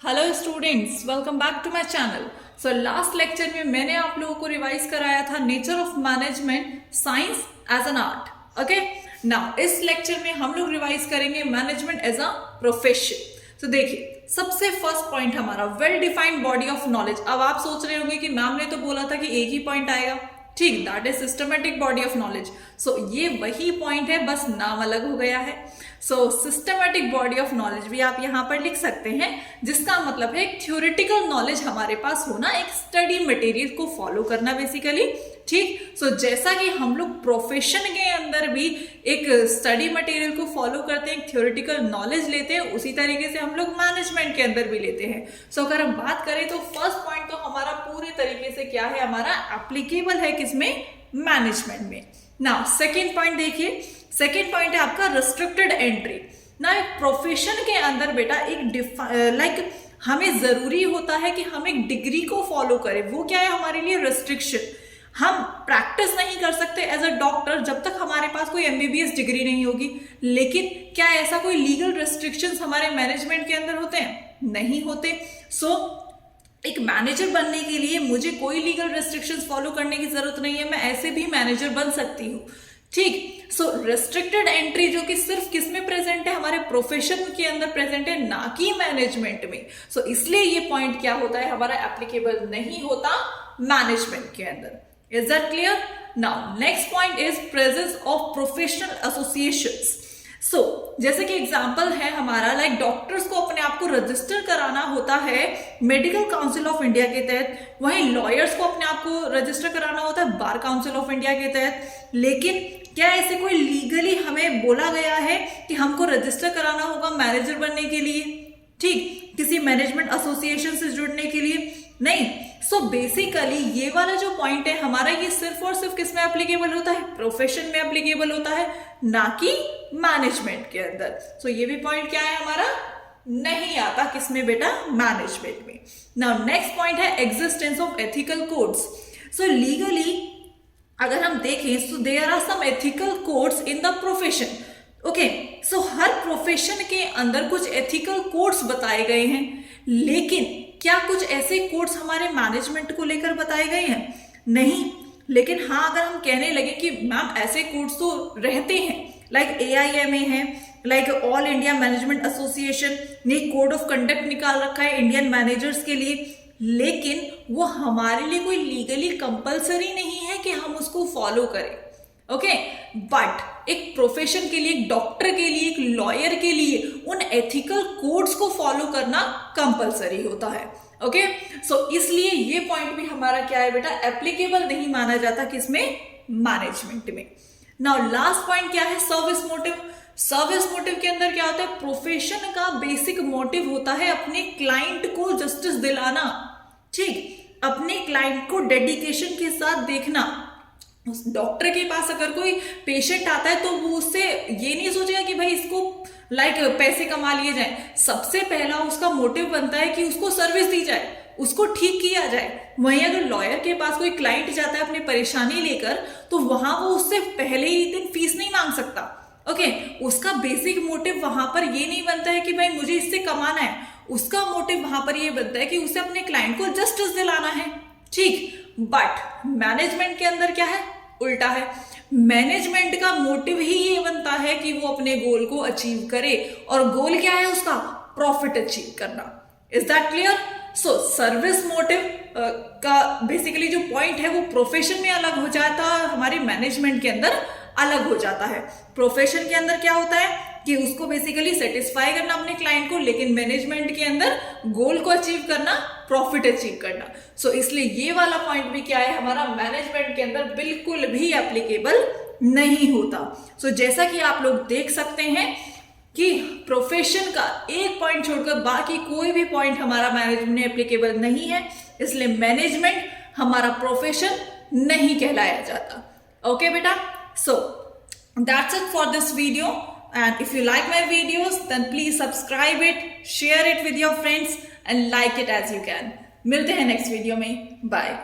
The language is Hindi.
Hello students, welcome back to my channel. So last lecture में मैंने आप लोगों को रिवाइज कराया था nature of management science as an art. Okay, now इस लेक्चर में हम लोग रिवाइज करेंगे मैनेजमेंट एज अ प्रोफेशन। तो देखिए, सबसे फर्स्ट पॉइंट हमारा well defined body of knowledge. अब आप सोच रहे होंगे कि मैम ने तो बोला था कि एक ही पॉइंट आएगा। ठीक, that is systematic body of knowledge. So ये वही पॉइंट है, बस नाम अलग हो गया है। सो सिस्टमेटिक बॉडी ऑफ नॉलेज भी आप यहां पर लिख सकते हैं, जिसका मतलब है एक थ्योरेटिकल नॉलेज हमारे पास होना, एक स्टडी मटेरियल को फॉलो करना बेसिकली। ठीक, सो जैसा कि हम लोग प्रोफेशन के अंदर भी एक स्टडी मटेरियल को फॉलो करते हैं, एक थ्योरेटिकल नॉलेज लेते हैं, उसी तरीके से हम लोग मैनेजमेंट के अंदर भी लेते हैं। सो अगर हम बात करें तो फर्स्ट पॉइंट तो हमारा पूरे तरीके से क्या है, हमारा एप्लीकेबल है किसमें, मैनेजमेंट में। नाउ सेकेंड पॉइंट देखिए, सेकेंड पॉइंट है आपका रिस्ट्रिक्टेड एंट्री। ना एक प्रोफेशन के अंदर बेटा एक हमें जरूरी होता है कि हम एक डिग्री को फॉलो करें। वो क्या है हमारे लिए, रिस्ट्रिक्शन। हम प्रैक्टिस नहीं कर सकते एज अ डॉक्टर जब तक हमारे पास कोई एमबीबीएस डिग्री नहीं होगी। लेकिन क्या ऐसा कोई लीगल रिस्ट्रिक्शंस हमारे मैनेजमेंट के अंदर होते हैं? नहीं होते। सो एक मैनेजर बनने के लिए मुझे कोई लीगल रेस्ट्रिक्शंस फॉलो करने की जरूरत नहीं है, मैं ऐसे भी मैनेजर बन सकती हूँ। ठीक, सो रेस्ट्रिक्टेड एंट्री जो कि सिर्फ किस में प्रेजेंट है, हमारे प्रोफेशन के अंदर प्रेजेंट है, ना कि मैनेजमेंट में। सो इसलिए ये पॉइंट क्या होता है, हमारा एप्लीकेबल नहीं होता मैनेजमेंट के अंदर। Is that clear? Now next point is presence of professional associations. So जैसे कि एग्जाम्पल है हमारा, लाइक डॉक्टर्स को अपने आप को रजिस्टर कराना होता है मेडिकल काउंसिल ऑफ इंडिया के तहत, वहीं लॉयर्स को अपने आप को रजिस्टर कराना होता है बार काउंसिल ऑफ इंडिया के तहत। लेकिन क्या ऐसे कोई लीगली हमें बोला गया है कि हमको रजिस्टर कराना होगा मैनेजर बनने के लिए? ठीक, किसी मैनेजमेंट एसोसिएशन से जुड़ने के लिए? नहीं। सो बेसिकली ये वाला जो पॉइंट है हमारा, ये सिर्फ और सिर्फ किस में एप्लीकेबल होता है, प्रोफेशन में एप्लीकेबल होता है, ना कि मैनेजमेंट के अंदर। सो ये भी पॉइंट क्या है हमारा, नहीं आता किसमें बेटा, मैनेजमेंट में। नाउ नेक्स्ट पॉइंट है existence of ethical codes. So legally अगर हम देखें तो there are some ethical codes in the profession. Okay, so हर प्रोफेशन के अंदर कुछ एथिकल कोड्स बताए गए हैं, लेकिन क्या कुछ ऐसे कोड्स हमारे मैनेजमेंट को लेकर बताए गए हैं? नहीं। लेकिन हाँ, अगर हम कहने लगे कि मैम ऐसे कोड्स तो रहते हैं, लाइक AIMA है, like all India management association ने कोड ऑफ कंडक्ट निकाल रखा है इंडियन मैनेजर्स के लिए, लेकिन वो हमारे लिए कोई लीगली कंपलसरी नहीं है कि हम उसको फॉलो करें। ओके, बट एक प्रोफेशन के लिए, एक डॉक्टर के लिए, एक लॉयर के लिए उन एथिकल कोड्स को फॉलो करना कंपलसरी होता है। ओके, सो इसलिए ये पॉइंट भी हमारा क्या है बेटा, एप्लीकेबल नहीं माना जाता किसमें, मैनेजमेंट में। नाउ लास्ट पॉइंट क्या है, सर्विस मोटिव। सर्विस मोटिव के अंदर क्या होता है, प्रोफेशन का बेसिक मोटिव होता है अपने क्लाइंट को जस्टिस दिलाना। ठीक, अपने क्लाइंट को डेडिकेशन के साथ देखना। उस डॉक्टर के पास अगर कोई पेशेंट आता है तो वो उससे ये नहीं सोचेगा कि भाई इसको पैसे कमा लिए जाए। सबसे पहला उसका मोटिव बनता है कि उसको सर्विस दी जाए, उसको ठीक किया जाए। वहीं अगर लॉयर के पास कोई क्लाइंट जाता है अपनी परेशानी लेकर, तो वहां वो उससे पहले ही दिन फीस नहीं मांग सकता। ओके, उसका बेसिक मोटिव वहां पर ये नहीं बनता है कि भाई मुझे इससे कमाना है, उसका मोटिव वहां पर ये बनता है कि उसे अपने क्लाइंट को जस्टिस दिलाना है। ठीक, बट मैनेजमेंट के अंदर क्या है, उल्टा है। मैनेजमेंट का मोटिव ही ये बनता है कि वो अपने गोल को अचीव करे, और गोल क्या है उसका, प्रॉफिट अचीव करना। Is that clear? So service motive का बेसिकली जो पॉइंट है वो प्रोफेशन में अलग हो जाता है, हमारे मैनेजमेंट के अंदर अलग हो जाता है। प्रोफेशन के अंदर क्या होता है कि उसको बेसिकली सेटिस्फाई करना अपने क्लाइंट को, लेकिन मैनेजमेंट के अंदर गोल को अचीव करना, प्रॉफिट अचीव करना। सो इसलिए ये वाला पॉइंट भी क्या है हमारा, मैनेजमेंट के अंदर बिल्कुल भी एप्लीकेबल नहीं होता। सो जैसा कि आप लोग देख सकते हैं कि प्रोफेशन का एक पॉइंट छोड़कर बाकी कोई भी पॉइंट हमारा मैनेजमेंट में एप्लीकेबल नहीं है, इसलिए मैनेजमेंट हमारा प्रोफेशन नहीं कहलाया जाता। ओके बेटा, so that's it for this video, and if you like my videos then please subscribe it, share it with your friends and like it as you can. मिलते हैं नेक्स्ट वीडियो में, बाय।